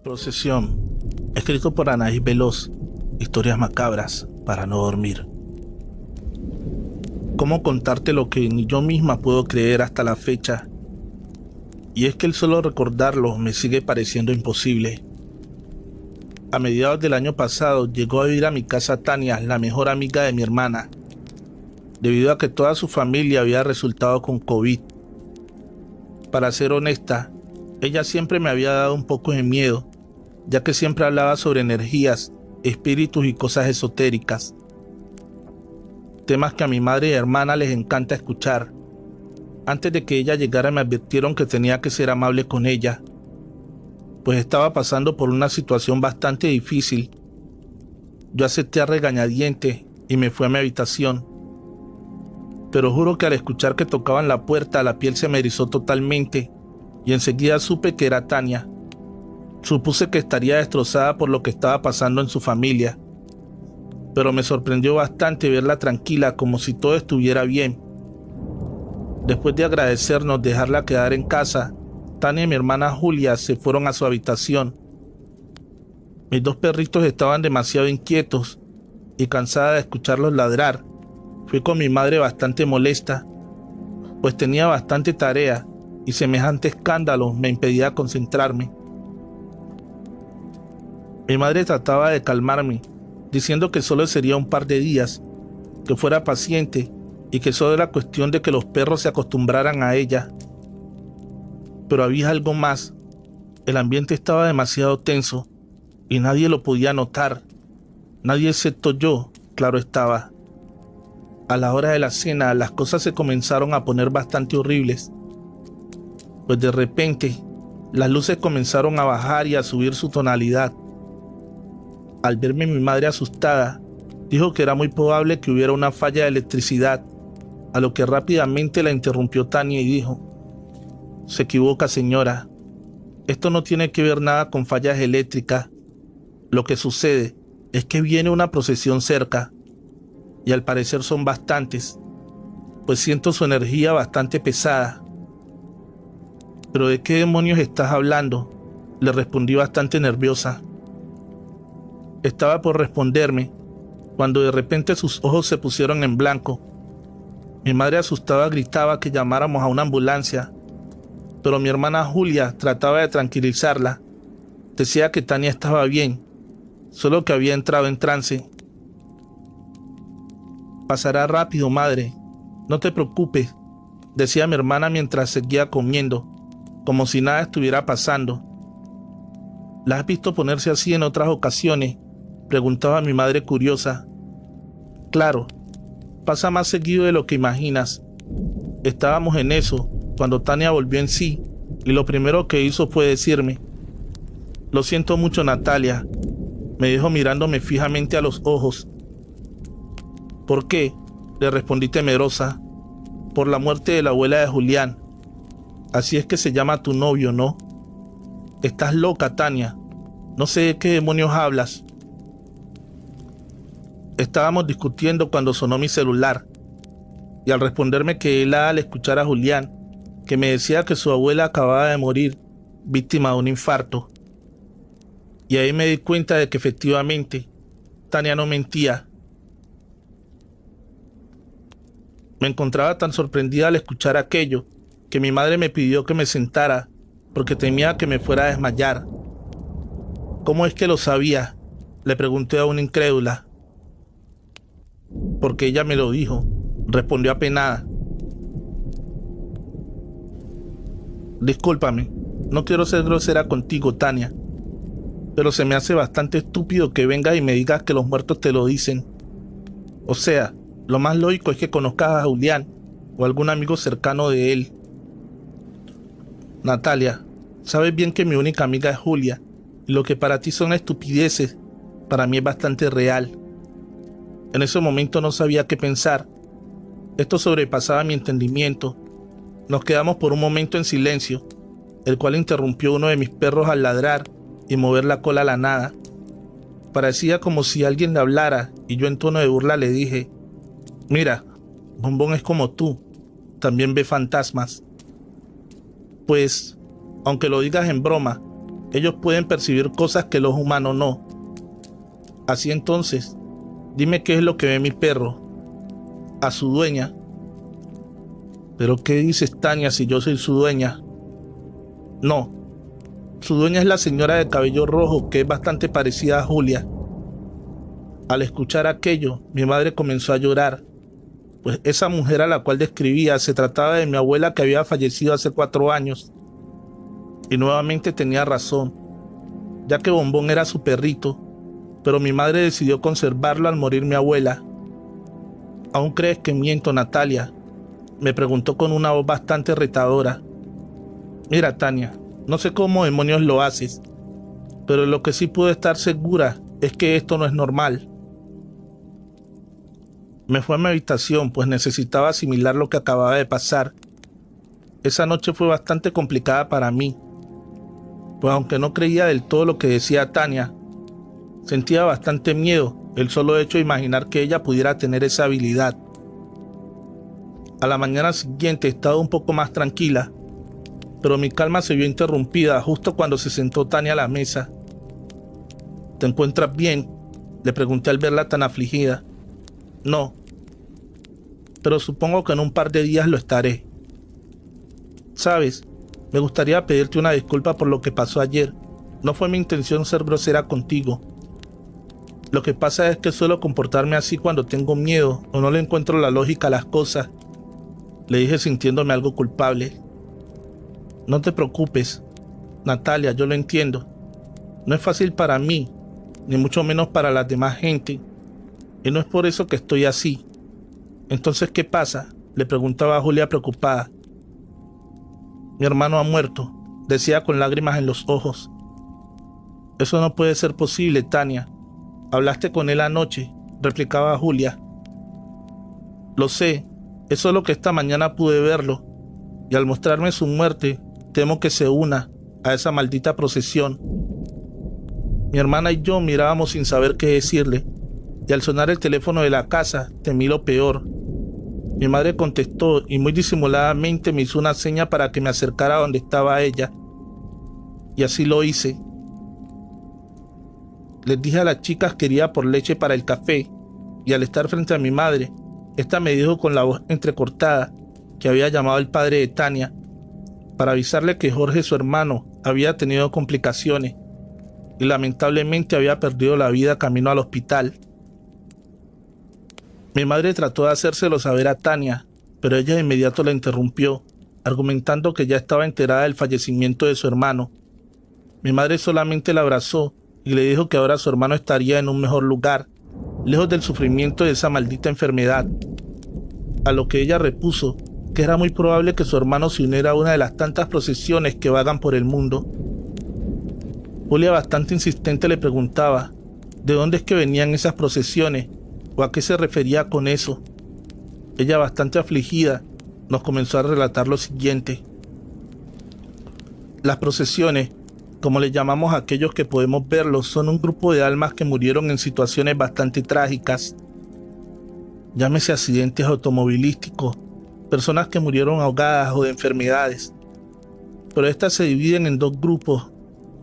Procesión, escrito por Anaís Veloz, historias macabras para no dormir. ¿Cómo contarte lo que ni yo misma puedo creer hasta la fecha? Y es que el solo recordarlo me sigue pareciendo imposible. A mediados del año pasado llegó a vivir a mi casa Tania, la mejor amiga de mi hermana, debido a que toda su familia había resultado con COVID. Para ser honesta, ella siempre me había dado un poco de miedo, ya que siempre hablaba sobre energías, espíritus y cosas esotéricas. Temas que a mi madre y hermana les encanta escuchar. Antes de que ella llegara me advirtieron que tenía que ser amable con ella, pues estaba pasando por una situación bastante difícil. Yo acepté a regañadientes y me fui a mi habitación. Pero juro que al escuchar que tocaban la puerta, la piel se me erizó totalmente y enseguida supe que era Tania. Supuse que estaría destrozada por lo que estaba pasando en su familia, pero me sorprendió bastante verla tranquila, como si todo estuviera bien. Después de agradecernos dejarla quedar en casa, Tania y mi hermana Julia se fueron a su habitación. Mis dos perritos estaban demasiado inquietos y cansada de escucharlos ladrar. Fui con mi madre bastante molesta, pues tenía bastante tarea y semejante escándalo me impedía concentrarme. Mi madre trataba de calmarme, diciendo que solo sería un par de días, que fuera paciente y que solo era cuestión de que los perros se acostumbraran a ella. Pero había algo más. El ambiente estaba demasiado tenso y nadie lo podía notar. Nadie excepto yo, claro estaba. A la hora de la cena las cosas se comenzaron a poner bastante horribles, pues de repente las luces comenzaron a bajar y a subir su tonalidad. Al verme mi madre asustada, dijo que era muy probable que hubiera una falla de electricidad, a lo que rápidamente la interrumpió Tania y dijo: «Se equivoca, señora. Esto no tiene que ver nada con fallas eléctricas. Lo que sucede es que viene una procesión cerca, y al parecer son bastantes, pues siento su energía bastante pesada». «¿Pero de qué demonios estás hablando?», le respondí bastante nerviosa. Estaba por responderme, cuando de repente sus ojos se pusieron en blanco. Mi madre asustada gritaba que llamáramos a una ambulancia, pero mi hermana Julia trataba de tranquilizarla. Decía que Tania estaba bien, solo que había entrado en trance. «Pasará rápido, madre, no te preocupes», decía mi hermana mientras seguía comiendo, como si nada estuviera pasando. «¿La has visto ponerse así en otras ocasiones?», preguntaba mi madre curiosa. «Claro, pasa más seguido de lo que imaginas». Estábamos en eso cuando Tania volvió en sí y lo primero que hizo fue decirme: «Lo siento mucho, Natalia», me dijo mirándome fijamente a los ojos. «¿Por qué?», le respondí temerosa. «Por la muerte de la abuela de Julián. Así es que se llama tu novio, ¿no?». «Estás loca, Tania. No sé de qué demonios hablas». Estábamos discutiendo cuando sonó mi celular, y al responderme que era al escuchar a Julián, que me decía que su abuela acababa de morir, víctima de un infarto. Y ahí me di cuenta de que efectivamente Tania no mentía. Me encontraba tan sorprendida al escuchar aquello que mi madre me pidió que me sentara porque temía que me fuera a desmayar. «¿Cómo es que lo sabía?», le pregunté aún incrédula. «Porque ella me lo dijo», respondió apenada. «Discúlpame, no quiero ser grosera contigo, Tania, pero se me hace bastante estúpido que vengas y me digas que los muertos te lo dicen. O sea, lo más lógico es que conozcas a Julián o algún amigo cercano de él. Natalia, sabes bien que mi única amiga es Julia, y lo que para ti son estupideces, para mí es bastante real». En ese momento no sabía qué pensar. Esto sobrepasaba mi entendimiento. Nos quedamos por un momento en silencio, el cual interrumpió uno de mis perros al ladrar y mover la cola a la nada. Parecía como si alguien le hablara y yo en tono de burla le dije: «Mira, Bombón es como tú, también ve fantasmas». Pues, aunque lo digas en broma, ellos pueden percibir cosas que los humanos no. Así entonces, dime qué es lo que ve mi perro. A su dueña. ¿Pero qué dices, Tania, si yo soy su dueña? No. Su dueña es la señora de cabello rojo, que es bastante parecida a Julia. Al escuchar aquello, mi madre comenzó a llorar, pues esa mujer a la cual describía se trataba de mi abuela, que había fallecido hace 4 años. Y nuevamente tenía razón, ya que Bombón era su perrito, pero mi madre decidió conservarlo al morir mi abuela. ¿Aún crees que miento, Natalia?, me preguntó con una voz bastante retadora. Mira, Tania, no sé cómo demonios lo haces, pero lo que sí puedo estar segura es que esto no es normal. Me fui a mi habitación, pues necesitaba asimilar lo que acababa de pasar. Esa noche fue bastante complicada para mí, pues aunque no creía del todo lo que decía Tania, sentía bastante miedo el solo hecho de imaginar que ella pudiera tener esa habilidad. A la mañana siguiente estaba un poco más tranquila, pero mi calma se vio interrumpida justo cuando se sentó Tania a la mesa. ¿Te encuentras bien?, le pregunté al verla tan afligida. No, pero supongo que en un par de días lo estaré. Sabes, me gustaría pedirte una disculpa por lo que pasó ayer. No fue mi intención ser grosera contigo. Lo que pasa es que suelo comportarme así cuando tengo miedo o no le encuentro la lógica a las cosas, le dije sintiéndome algo culpable. No te preocupes, Natalia, yo lo entiendo. No es fácil para mí, ni mucho menos para la demás gente, y no es por eso que estoy así. Entonces, ¿qué pasa?, le preguntaba a Julia preocupada. Mi hermano ha muerto, decía con lágrimas en los ojos. Eso no puede ser posible, Tania. Hablaste con él anoche, replicaba Julia. Lo sé, es solo que esta mañana pude verlo, y al mostrarme su muerte, temo que se una a esa maldita procesión. Mi hermana y yo mirábamos sin saber qué decirle, y al sonar el teléfono de la casa, temí lo peor. Mi madre contestó y muy disimuladamente me hizo una seña para que me acercara a donde estaba ella, y así lo hice. Les dije a las chicas que iría por leche para el café, y al estar frente a mi madre, esta me dijo con la voz entrecortada que había llamado al padre de Tania para avisarle que Jorge, su hermano, había tenido complicaciones y lamentablemente había perdido la vida camino al hospital. Mi madre trató de hacérselo saber a Tania, pero ella de inmediato la interrumpió, argumentando que ya estaba enterada del fallecimiento de su hermano. Mi madre solamente la abrazó y le dijo que ahora su hermano estaría en un mejor lugar, lejos del sufrimiento de esa maldita enfermedad. A lo que ella repuso que era muy probable que su hermano se uniera a una de las tantas procesiones que vagan por el mundo. Julia, bastante insistente, le preguntaba de dónde es que venían esas procesiones o a qué se refería con eso. Ella, bastante afligida, nos comenzó a relatar lo siguiente. Las procesiones, como le llamamos a aquellos que podemos verlos, son un grupo de almas que murieron en situaciones bastante trágicas. Llámese accidentes automovilísticos, personas que murieron ahogadas o de enfermedades. Pero estas se dividen en 2 grupos,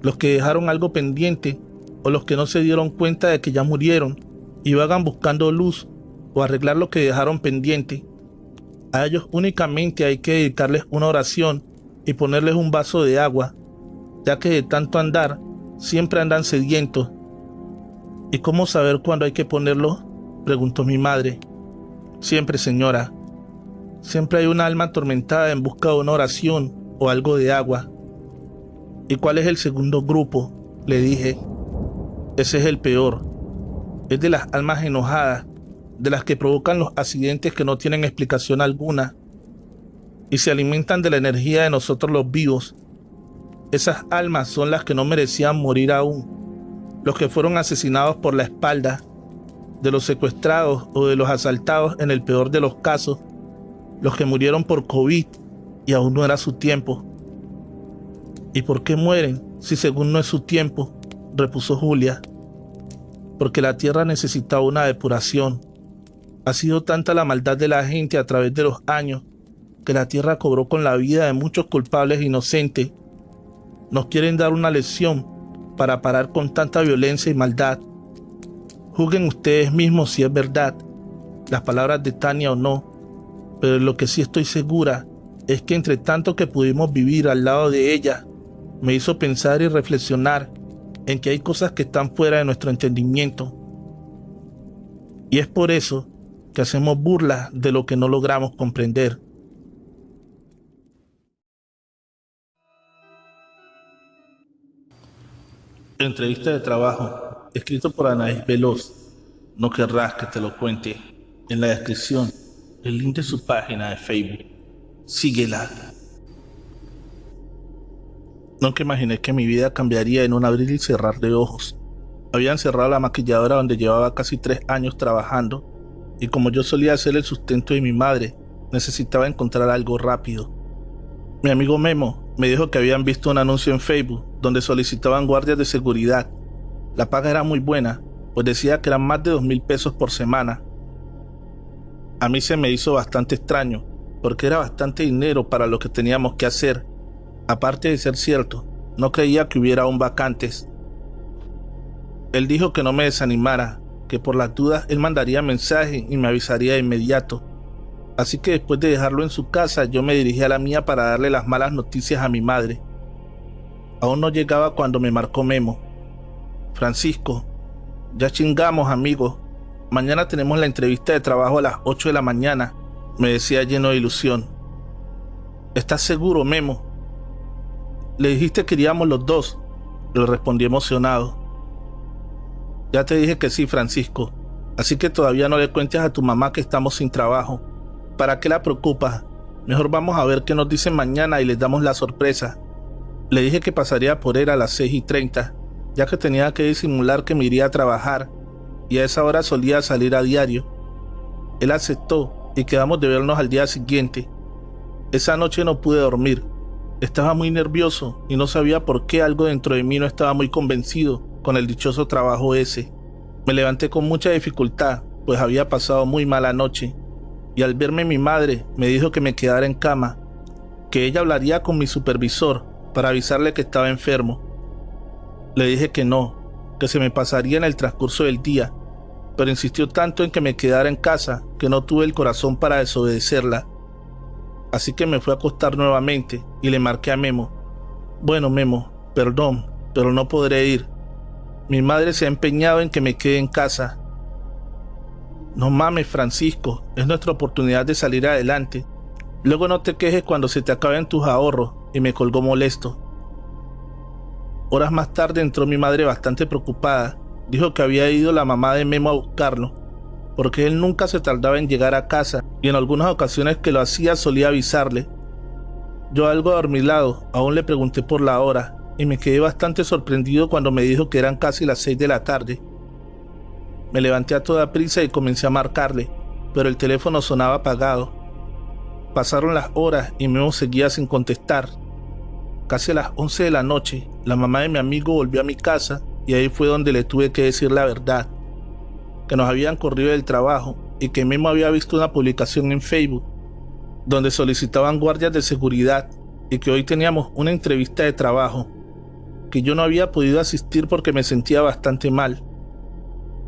los que dejaron algo pendiente o los que no se dieron cuenta de que ya murieron y vagan buscando luz o arreglar lo que dejaron pendiente. A ellos únicamente hay que dedicarles una oración y ponerles un vaso de agua, ya que de tanto andar siempre andan sedientos. ¿Y cómo saber cuándo hay que ponerlo?, preguntó mi madre. Siempre, señora. Siempre hay una alma atormentada en busca de una oración o algo de agua. ¿Y cuál es el segundo grupo?, le dije. Ese es el peor. Es de las almas enojadas, de las que provocan los accidentes que no tienen explicación alguna y se alimentan de la energía de nosotros los vivos. Esas almas son las que no merecían morir aún, los que fueron asesinados por la espalda, de los secuestrados o de los asaltados en el peor de los casos, los que murieron por COVID y aún no era su tiempo. ¿Y por qué mueren si según no es su tiempo?, repuso Julia. Porque la tierra necesitaba una depuración. Ha sido tanta la maldad de la gente a través de los años que la tierra cobró con la vida de muchos culpables inocentes. Nos quieren dar una lección para parar con tanta violencia y maldad. Juzguen ustedes mismos si es verdad las palabras de Tania o no, pero lo que sí estoy segura es que entre tanto que pudimos vivir al lado de ella, me hizo pensar y reflexionar en que hay cosas que están fuera de nuestro entendimiento. Y es por eso que hacemos burla de lo que no logramos comprender. Entrevista de trabajo, escrito por Anaís Veloz. No querrás que te lo cuente. En la descripción, el link de su página de Facebook. Síguela. Nunca imaginé que mi vida cambiaría en un abrir y cerrar de ojos. Habían cerrado la maquilladora donde llevaba casi 3 años trabajando, y como yo solía ser el sustento de mi madre, necesitaba encontrar algo rápido. Mi amigo Memo me dijo que habían visto un anuncio en Facebook donde solicitaban guardias de seguridad. La paga era muy buena, pues decía que eran más de 2,000 pesos por semana. A mí se me hizo bastante extraño, porque era bastante dinero para lo que teníamos que hacer. Aparte de ser cierto, no creía que hubiera aún vacantes. Él dijo que no me desanimara, que por las dudas él mandaría mensaje y me avisaría de inmediato. Así que después de dejarlo en su casa, yo me dirigí a la mía para darle las malas noticias a mi madre. Aún no llegaba cuando me marcó Memo. Francisco, ya chingamos, amigo. Mañana tenemos la entrevista de trabajo a las 8 de la mañana, me decía lleno de ilusión. ¿Estás seguro, Memo? Le dijiste que iríamos los dos, le respondí emocionado. Ya te dije que sí, Francisco, así que todavía no le cuentes a tu mamá que estamos sin trabajo. ¿Para qué la preocupas? Mejor vamos a ver qué nos dicen mañana y les damos la sorpresa. Le dije que pasaría por él a las 6:30, ya que tenía que disimular que me iría a trabajar, y a esa hora solía salir a diario. Él aceptó y quedamos de vernos al día siguiente. Esa noche no pude dormir. Estaba muy nervioso y no sabía por qué algo dentro de mí no estaba muy convencido con el dichoso trabajo ese. Me levanté con mucha dificultad, pues había pasado muy mala noche, y al verme mi madre me dijo que me quedara en cama, que ella hablaría con mi supervisor para avisarle que estaba enfermo. Le dije que no, que se me pasaría en el transcurso del día, pero insistió tanto en que me quedara en casa que no tuve el corazón para desobedecerla. Así que me fui a acostar nuevamente y le marqué a Memo. Bueno, Memo, perdón, pero no podré ir. Mi madre se ha empeñado en que me quede en casa. No mames, Francisco, es nuestra oportunidad de salir adelante. Luego no te quejes cuando se te acaben tus ahorros, y me colgó molesto. Horas más tarde entró mi madre bastante preocupada. Dijo que había ido la mamá de Memo a buscarlo, porque él nunca se tardaba en llegar a casa, y en algunas ocasiones que lo hacía solía avisarle. Yo, algo adormilado, aún le pregunté por la hora, y me quedé bastante sorprendido cuando me dijo que eran casi las 6 de la tarde. Me levanté a toda prisa y comencé a marcarle, pero el teléfono sonaba apagado. Pasaron las horas y Memo seguía sin contestar. Casi a las 11 de la noche, la mamá de mi amigo volvió a mi casa y ahí fue donde le tuve que decir la verdad, que nos habían corrido del trabajo y que Memo había visto una publicación en Facebook donde solicitaban guardias de seguridad y que hoy teníamos una entrevista de trabajo, que yo no había podido asistir porque me sentía bastante mal.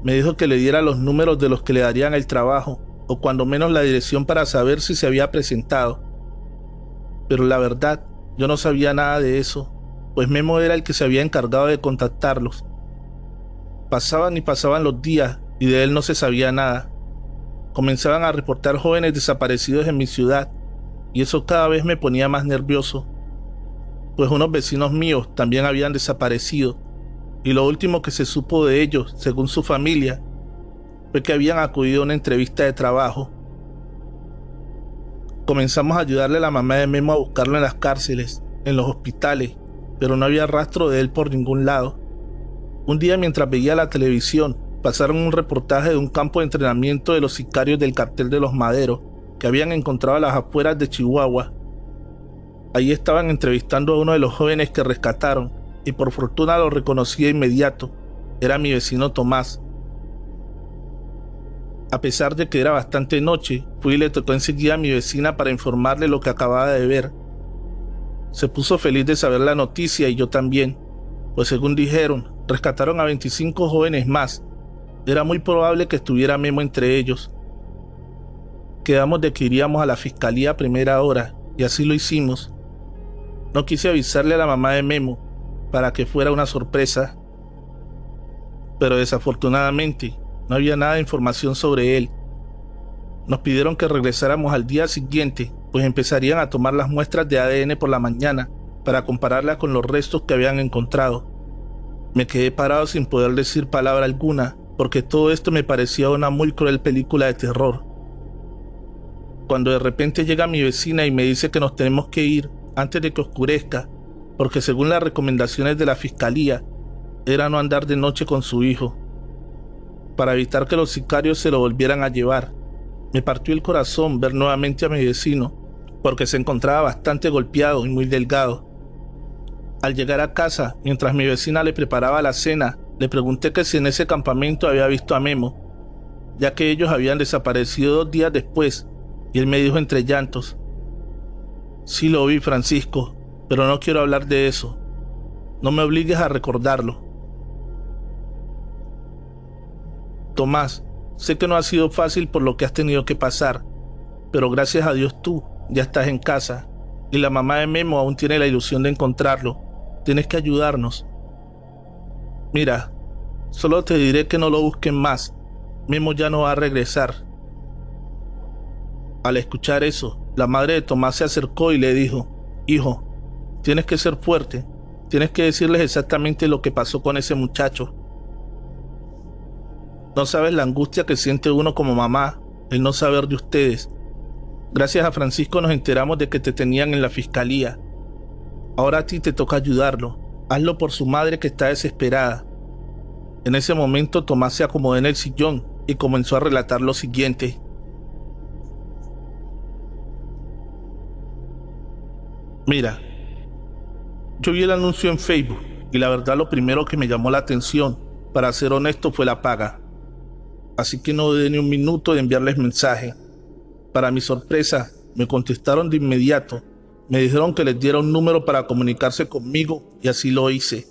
Me dijo que le diera los números de los que le darían el trabajo, o cuando menos la dirección para saber si se había presentado. Pero la verdad, yo no sabía nada de eso, pues Memo era el que se había encargado de contactarlos. Pasaban y pasaban los días y de él no se sabía nada. Comenzaban a reportar jóvenes desaparecidos en mi ciudad, y eso cada vez me ponía más nervioso, pues unos vecinos míos también habían desaparecido, y lo último que se supo de ellos, según su familia, fue que habían acudido a una entrevista de trabajo. Comenzamos a ayudarle a la mamá de Memo a buscarlo en las cárceles, en los hospitales, pero no había rastro de él por ningún lado. Un día, mientras veía la televisión, pasaron un reportaje de un campo de entrenamiento de los sicarios del cartel de los Maderos, que habían encontrado a las afueras de Chihuahua. Allí estaban entrevistando a uno de los jóvenes que rescataron, y por fortuna lo reconocí de inmediato. Era mi vecino Tomás. A pesar de que era bastante noche, fui y le tocó enseguida a mi vecina para informarle lo que acababa de ver. Se puso feliz de saber la noticia y yo también, pues según dijeron, rescataron a 25 jóvenes más. Era muy probable que estuviera Memo entre ellos. Quedamos de que iríamos a la fiscalía a primera hora, y así lo hicimos. No quise avisarle a la mamá de Memo, para que fuera una sorpresa. Pero desafortunadamente, no había nada de información sobre él. Nos pidieron que regresáramos al día siguiente, pues empezarían a tomar las muestras de ADN por la mañana, para compararlas con los restos que habían encontrado. Me quedé parado sin poder decir palabra alguna, porque todo esto me parecía una muy cruel película de terror. Cuando de repente llega mi vecina y me dice que nos tenemos que ir antes de que oscurezca, porque según las recomendaciones de la fiscalía, era no andar de noche con su hijo, para evitar que los sicarios se lo volvieran a llevar. Me partió el corazón ver nuevamente a mi vecino, porque se encontraba bastante golpeado y muy delgado. Al llegar a casa, mientras mi vecina le preparaba la cena, le pregunté que si en ese campamento había visto a Memo, ya que ellos habían desaparecido 2 días después, y él me dijo entre llantos: sí lo vi, Francisco, pero no quiero hablar de eso. No me obligues a recordarlo. Tomás, sé que no ha sido fácil por lo que has tenido que pasar, pero gracias a Dios tú ya estás en casa, y la mamá de Memo aún tiene la ilusión de encontrarlo. Tienes que ayudarnos. Mira, solo te diré que no lo busquen más. Memo ya no va a regresar. Al escuchar eso, la madre de Tomás se acercó y le dijo: hijo, tienes que ser fuerte. Tienes que decirles exactamente lo que pasó con ese muchacho. No sabes la angustia que siente uno como mamá, el no saber de ustedes. Gracias a Francisco nos enteramos de que te tenían en la fiscalía. Ahora a ti te toca ayudarlo. Hazlo por su madre que está desesperada. En ese momento Tomás se acomodó en el sillón y comenzó a relatar lo siguiente. Mira, yo vi el anuncio en Facebook y la verdad lo primero que me llamó la atención, para ser honesto, fue la paga. Así que no dudé ni un minuto de enviarles mensaje. Para mi sorpresa, me contestaron de inmediato. Me dijeron que les diera un número para comunicarse conmigo y así lo hice.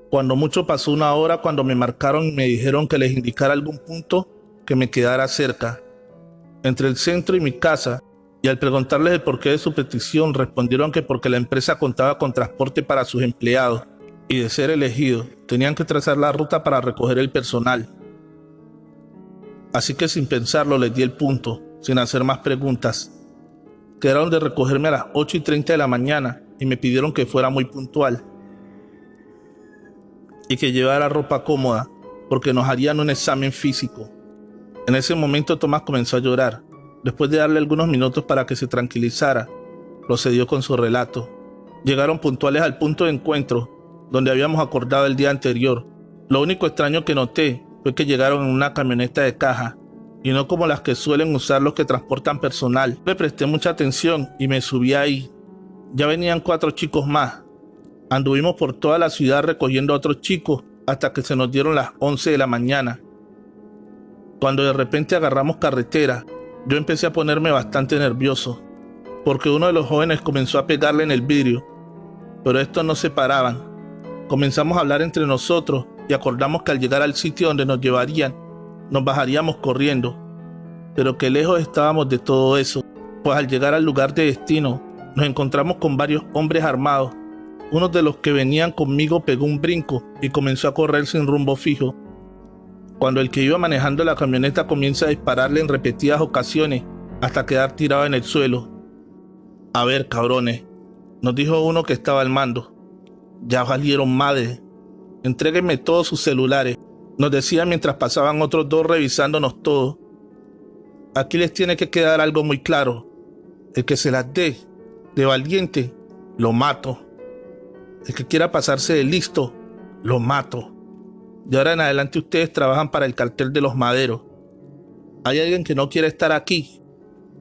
Cuando mucho pasó 1 hora cuando me marcaron y me dijeron que les indicara algún punto que me quedara cerca, entre el centro y mi casa, y al preguntarles el porqué de su petición respondieron que porque la empresa contaba con transporte para sus empleados y de ser elegidos tenían que trazar la ruta para recoger el personal. Así que sin pensarlo les di el punto, sin hacer más preguntas. Quedaron de recogerme a las 8:30 de la mañana y me pidieron que fuera muy puntual y que llevara ropa cómoda porque nos harían un examen físico. En ese momento Tomás comenzó a llorar. Después de darle algunos minutos para que se tranquilizara, procedió con su relato. Llegaron puntuales al punto de encuentro donde habíamos acordado el día anterior. Lo único extraño que noté fue que llegaron en una camioneta de caja y no como las que suelen usar los que transportan personal. Le presté mucha atención y me subí ahí. Ya venían 4 chicos más. Anduvimos por toda la ciudad recogiendo a otros chicos hasta que se nos dieron las 11 de la mañana. Cuando de repente agarramos carretera, yo empecé a ponerme bastante nervioso, porque uno de los jóvenes comenzó a pegarle en el vidrio, pero estos no se paraban. Comenzamos a hablar entre nosotros y acordamos que al llegar al sitio donde nos llevarían, nos bajaríamos corriendo, pero que lejos estábamos de todo eso, pues al llegar al lugar de destino, nos encontramos con varios hombres armados. Uno de los que venían conmigo pegó un brinco y comenzó a correr sin rumbo fijo, cuando el que iba manejando la camioneta comienza a dispararle en repetidas ocasiones hasta quedar tirado en el suelo. A ver, cabrones, nos dijo uno que estaba al mando, ya valieron madre, entréguenme todos sus celulares, nos decía mientras pasaban otros 2 revisándonos todo. Aquí les tiene que quedar algo muy claro, el que se las dé de valiente, lo mato. El que quiera pasarse de listo, lo mato. De ahora en adelante ustedes trabajan para el cartel de los Maderos. ¿Hay alguien que no quiere estar aquí?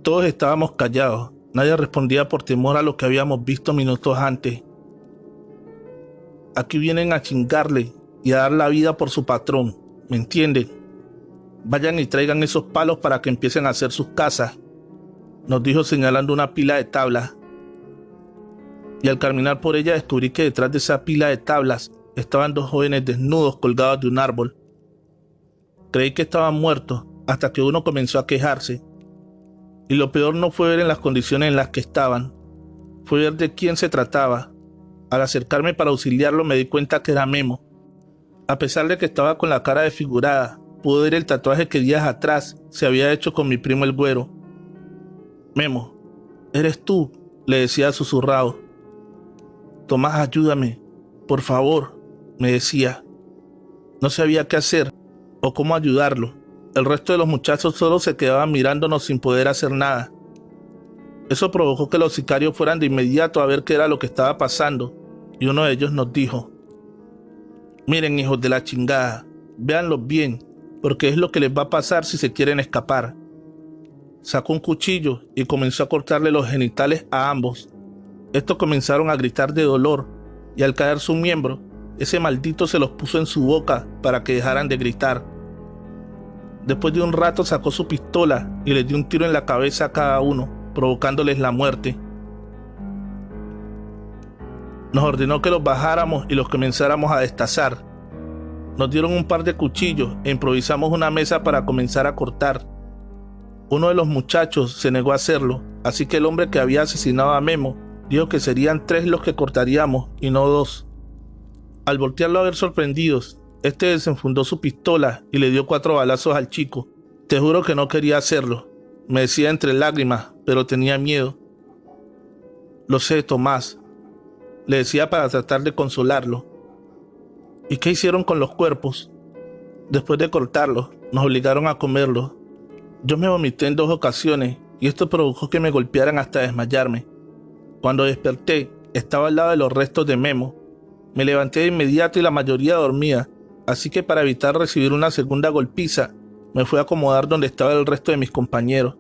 Todos estábamos callados. Nadie respondía por temor a lo que habíamos visto minutos antes. Aquí vienen a chingarle y a dar la vida por su patrón, ¿me entienden? Vayan y traigan esos palos para que empiecen a hacer sus casas, nos dijo señalando una pila de tablas. y al caminar por ella descubrí que detrás de esa pila de tablas estaban dos jóvenes desnudos colgados de un árbol. Creí que estaban muertos hasta que uno comenzó a quejarse. Y lo peor no fue ver en las condiciones en las que estaban, fue ver de quién se trataba. Al acercarme para auxiliarlo me di cuenta que era Memo. A pesar de que estaba con la cara desfigurada, pude ver el tatuaje que días atrás se había hecho con mi primo el Güero. «Memo, ¿eres tú?», le decía susurrado. «Tomás, ayúdame, por favor», me decía. No sabía qué hacer o cómo ayudarlo. El resto de los muchachos solo se quedaban mirándonos sin poder hacer nada. Eso provocó que los sicarios fueran de inmediato a ver qué era lo que estaba pasando, y uno de ellos nos dijo: «Miren, hijos de la chingada, véanlos bien, porque es lo que les va a pasar si se quieren escapar». Sacó un cuchillo y comenzó a cortarle los genitales a ambos. Estos comenzaron a gritar de dolor, y al caer su miembro, ese maldito se los puso en su boca para que dejaran de gritar. Después de un rato sacó su pistola y les dio un tiro en la cabeza a cada uno, provocándoles la muerte. Nos ordenó que los bajáramos y los comenzáramos a destazar. Nos dieron un par de cuchillos e improvisamos una mesa para comenzar a cortar. Uno de los muchachos se negó a hacerlo, así que el hombre que había asesinado a Memo dijo que serían 3 los que cortaríamos y no 2. Al voltearlo a ver sorprendidos, este desenfundó su pistola y le dio 4 balazos al chico. «Te juro que no quería hacerlo», me decía entre lágrimas, pero tenía miedo. «Lo sé, Tomás», le decía para tratar de consolarlo. «¿Y qué hicieron con los cuerpos?» «Después de cortarlos, nos obligaron a comerlos. Yo me vomité en 2 ocasiones y esto provocó que me golpearan hasta desmayarme. Cuando desperté, estaba al lado de los restos de Memo. Me levanté de inmediato y la mayoría dormía, así que para evitar recibir una segunda golpiza, me fui a acomodar donde estaba el resto de mis compañeros.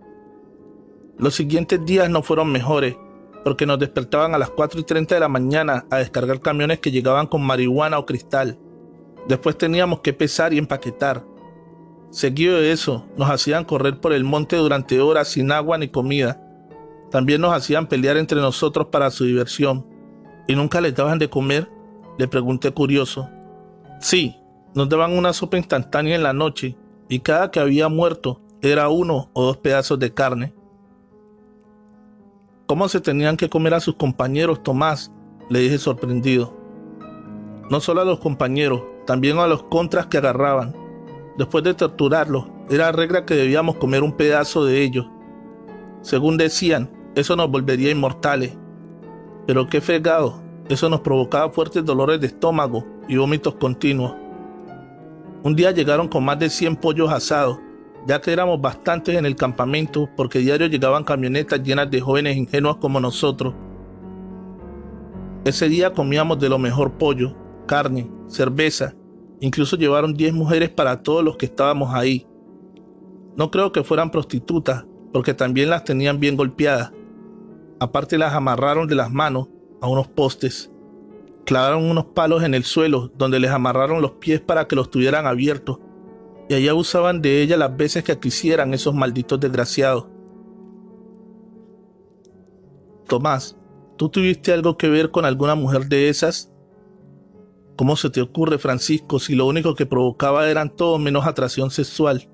Los siguientes días no fueron mejores, porque nos despertaban a las 4:30 de la mañana a descargar camiones que llegaban con marihuana o cristal. Después teníamos que pesar y empaquetar. Seguido de eso, nos hacían correr por el monte durante horas sin agua ni comida. También nos hacían pelear entre nosotros para su diversión. ¿Y nunca les daban de comer?, le pregunté curioso. Sí, nos daban una sopa instantánea en la noche, y cada que había muerto era 1 o 2 pedazos de carne. ¿Cómo se tenían que comer a sus compañeros, Tomás?, le dije sorprendido. No solo a los compañeros, también a los contras que agarraban. Después de torturarlos, era regla que debíamos comer un pedazo de ellos. Según decían, eso nos volvería inmortales. Pero qué fregado, eso nos provocaba fuertes dolores de estómago y vómitos continuos. Un día llegaron con más de 100 pollos asados, ya que éramos bastantes en el campamento porque diario llegaban camionetas llenas de jóvenes ingenuos como nosotros. Ese día comíamos de lo mejor: pollo, carne, cerveza. Incluso llevaron 10 mujeres para todos los que estábamos ahí. No creo que fueran prostitutas, porque también las tenían bien golpeadas. Aparte las amarraron de las manos a unos postes. Clavaron unos palos en el suelo donde les amarraron los pies para que los tuvieran abiertos. Y allá abusaban de ellas las veces que quisieran esos malditos desgraciados. Tomás, ¿tú tuviste algo que ver con alguna mujer de esas? ¿Cómo se te ocurre, Francisco, si lo único que provocaba eran todo menos atracción sexual?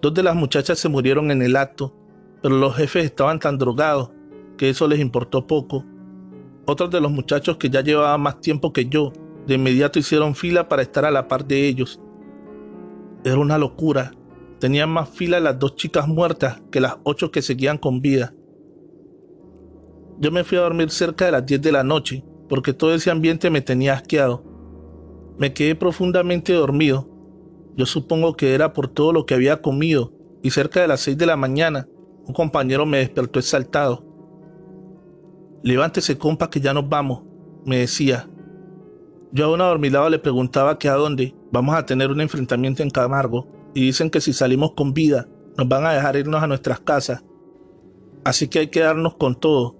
2 de las muchachas se murieron en el acto, pero los jefes estaban tan drogados que eso les importó poco. Otros de los muchachos que ya llevaban más tiempo que yo, de inmediato hicieron fila para estar a la par de ellos. Era una locura. Tenían más fila las 2 chicas muertas que las 8 que seguían con vida. Yo me fui a dormir cerca de las 10 de la noche, porque todo ese ambiente me tenía asqueado. Me quedé profundamente dormido. Yo supongo que era por todo lo que había comido, y cerca de las 6 de la mañana, un compañero me despertó exaltado. «Levántese, compa, que ya nos vamos», me decía. Yo a un adormilado le preguntaba que a dónde. Vamos a tener un enfrentamiento en Camargo, y dicen que si salimos con vida, nos van a dejar irnos a nuestras casas. Así que hay que darnos con todo,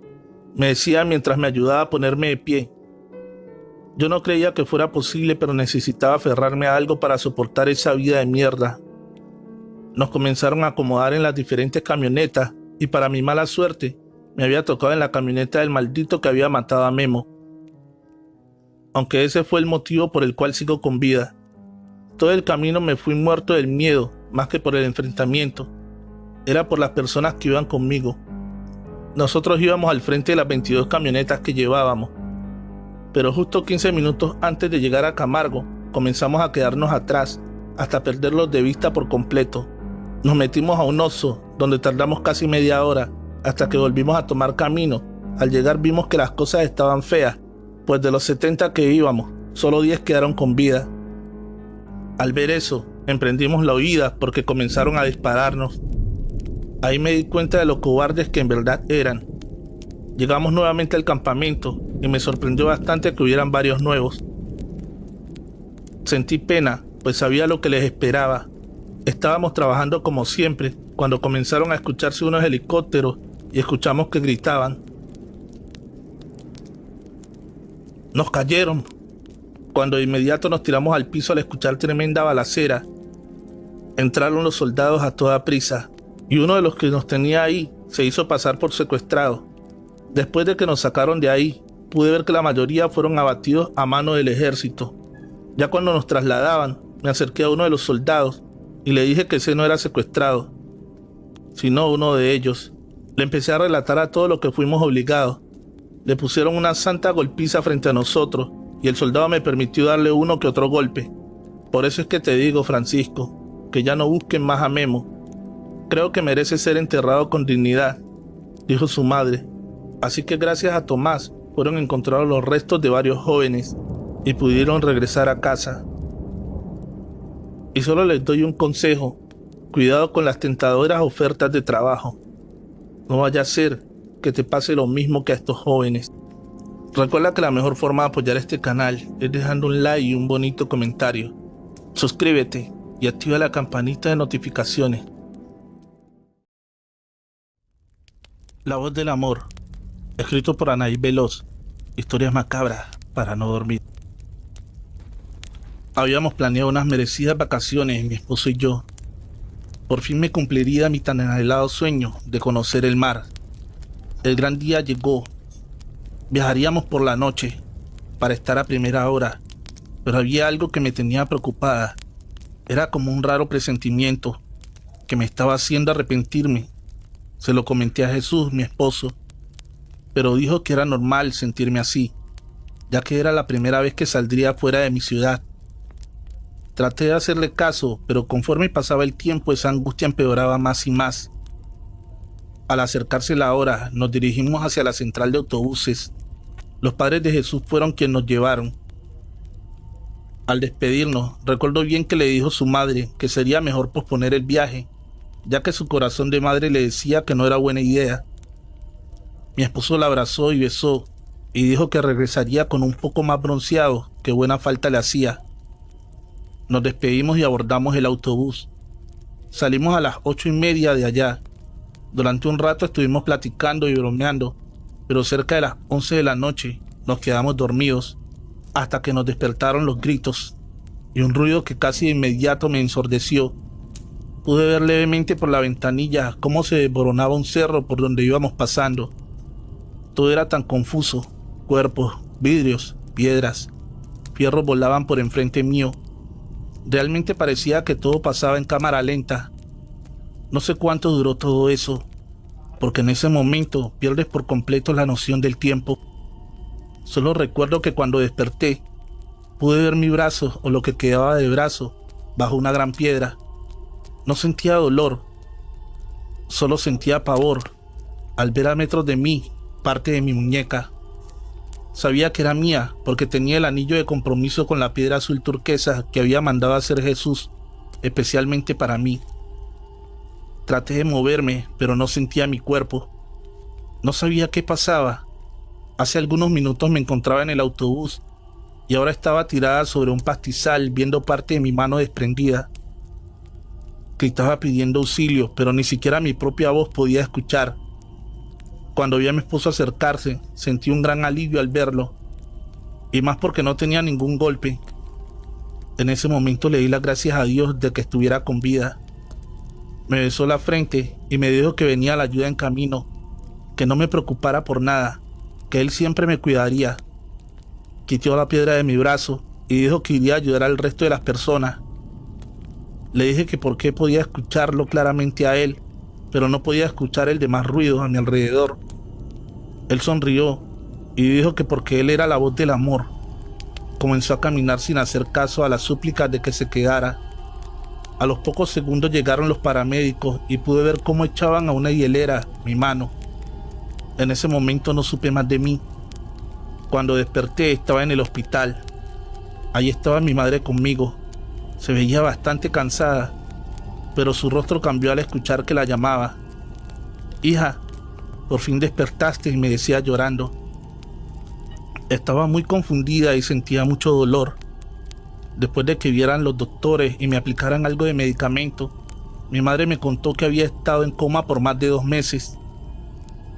me decía mientras me ayudaba a ponerme de pie. Yo no creía que fuera posible, pero necesitaba aferrarme a algo para soportar esa vida de mierda. Nos comenzaron a acomodar en las diferentes camionetas y para mi mala suerte, me había tocado en la camioneta del maldito que había matado a Memo. Aunque ese fue el motivo por el cual sigo con vida. Todo el camino me fui muerto del miedo, más que por el enfrentamiento. Era por las personas que iban conmigo. Nosotros íbamos al frente de las 22 camionetas que llevábamos. Pero justo 15 minutos antes de llegar a Camargo, comenzamos a quedarnos atrás, hasta perderlos de vista por completo. Nos metimos a un oso, donde tardamos casi media hora, hasta que volvimos a tomar camino. Al llegar vimos que las cosas estaban feas, pues de los 70 que íbamos, solo 10 quedaron con vida. Al ver eso, emprendimos la huida porque comenzaron a dispararnos. Ahí me di cuenta de lo cobardes que en verdad eran. Llegamos nuevamente al campamento y me sorprendió bastante que hubieran varios nuevos. Sentí pena, pues sabía lo que les esperaba. Estábamos trabajando como siempre, cuando comenzaron a escucharse unos helicópteros y escuchamos que gritaban. Nos cayeron. Cuando de inmediato nos tiramos al piso al escuchar tremenda balacera. Entraron los soldados a toda prisa y uno de los que nos tenía ahí se hizo pasar por secuestrado. Después de que nos sacaron de ahí, pude ver que la mayoría fueron abatidos a mano del ejército. Ya cuando nos trasladaban, me acerqué a uno de los soldados y le dije que ese no era secuestrado, sino uno de ellos. Le empecé a relatar a todo lo que fuimos obligados. Le pusieron una santa golpiza frente a nosotros y el soldado me permitió darle uno que otro golpe. Por eso es que te digo, Francisco, que ya no busquen más a Memo. Creo que merece ser enterrado con dignidad, dijo su madre. Así que gracias a Tomás fueron encontrados los restos de varios jóvenes y pudieron regresar a casa. Y solo les doy un consejo: cuidado con las tentadoras ofertas de trabajo. No vaya a ser que te pase lo mismo que a estos jóvenes. Recuerda que la mejor forma de apoyar este canal es dejando un like y un bonito comentario. Suscríbete y activa la campanita de notificaciones. La voz del amor, escrito por Anaí Veloz. Historias macabras para no dormir. Habíamos planeado unas merecidas vacaciones, mi esposo y yo. Por fin me cumpliría mi tan anhelado sueño de conocer el mar. El gran día llegó. Viajaríamos por la noche para estar a primera hora, pero había algo que me tenía preocupada. Era como un raro presentimiento que me estaba haciendo arrepentirme. Se lo comenté a Jesús, mi esposo, pero dijo que era normal sentirme así, ya que era la primera vez que saldría fuera de mi ciudad. Traté de hacerle caso, pero conforme pasaba el tiempo esa angustia empeoraba más y más. Al acercarse la hora, nos dirigimos hacia la central de autobuses. Los padres de Jesús fueron quienes nos llevaron. Al despedirnos, recuerdo bien que le dijo su madre que sería mejor posponer el viaje, ya que su corazón de madre le decía que no era buena idea. Mi esposo la abrazó y besó, y dijo que regresaría con un poco más bronceado, que buena falta le hacía. Nos despedimos y abordamos el autobús. Salimos a las 8:30 de allá. Durante un rato estuvimos platicando y bromeando, pero cerca de las 11 de la noche nos quedamos dormidos, hasta que nos despertaron los gritos y un ruido que casi de inmediato me ensordeció. Pude ver levemente por la ventanilla cómo se desboronaba un cerro por donde íbamos pasando. Todo era tan confuso: cuerpos, vidrios, piedras, fierros volaban por enfrente mío. Realmente parecía que todo pasaba en cámara lenta. No sé cuánto duró todo eso, porque en ese momento pierdes por completo la noción del tiempo. Solo recuerdo que cuando desperté, pude ver mi brazo, o lo que quedaba de brazo, bajo una gran piedra. No sentía dolor, solo sentía pavor al ver a metros de mí parte de mi muñeca. Sabía que era mía porque tenía el anillo de compromiso con la piedra azul turquesa que había mandado a hacer Jesús especialmente para mí. Traté de moverme, pero no sentía mi cuerpo. No sabía qué pasaba. Hace algunos minutos me encontraba en el autobús y ahora estaba tirada sobre un pastizal viendo parte de mi mano desprendida. Gritaba pidiendo auxilio, pero ni siquiera mi propia voz podía escuchar. Cuando vi a mi esposo acercarse, sentí un gran alivio al verlo, y más porque no tenía ningún golpe. En ese momento le di las gracias a Dios de que estuviera con vida. Me besó la frente y me dijo que venía la ayuda en camino, que no me preocupara por nada, que él siempre me cuidaría. Quitó la piedra de mi brazo y dijo que iría a ayudar al resto de las personas. Le dije que por qué podía escucharlo claramente a él, pero no podía escuchar el demás ruido a mi alrededor. Él sonrió y dijo que porque él era la voz del amor. Comenzó a caminar sin hacer caso a las súplicas de que se quedara. A los pocos segundos llegaron los paramédicos y pude ver cómo echaban a una hielera mi mano. En ese momento no supe más de mí. Cuando desperté estaba en el hospital. Allí estaba mi madre conmigo. Se veía bastante cansada, pero su rostro cambió al escuchar que la llamaba. Hija, por fin despertaste, y me decía llorando. Estaba muy confundida y sentía mucho dolor. Después de que vieran los doctores y me aplicaran algo de medicamento, mi madre me contó que había estado en coma por más de 2 meses,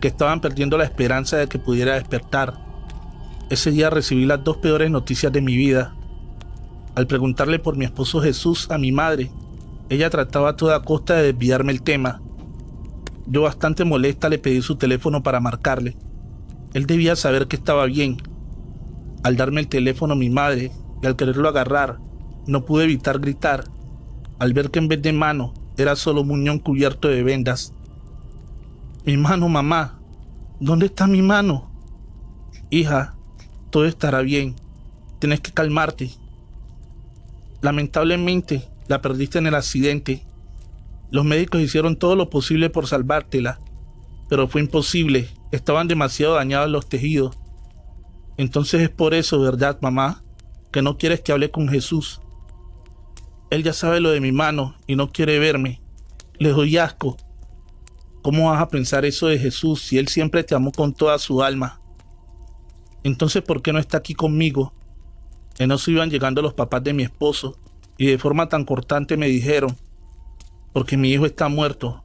que estaban perdiendo la esperanza de que pudiera despertar. Ese día recibí las 2 peores noticias de mi vida. Al preguntarle por mi esposo Jesús a mi madre, ella trataba a toda costa de desviarme el tema. Yo, bastante molesta, le pedí su teléfono para marcarle. Él debía saber que estaba bien. Al darme el teléfono mi madre, y al quererlo agarrar, no pude evitar gritar, al ver que en vez de mano era solo un muñón cubierto de vendas. Mi mano, mamá, ¿dónde está mi mano? Hija, todo estará bien, tienes que calmarte. Lamentablemente, la perdiste en el accidente. Los médicos hicieron todo lo posible por salvártela, pero fue imposible, estaban demasiado dañados los tejidos. Entonces es por eso, ¿verdad, mamá?, que no quieres que hable con Jesús. Él ya sabe lo de mi mano y no quiere verme. Le doy asco. ¿Cómo vas a pensar eso de Jesús si Él siempre te amó con toda su alma? Entonces, ¿por qué no está aquí conmigo? En eso iban llegando los papás de mi esposo y de forma tan cortante me dijeron: porque mi hijo está muerto.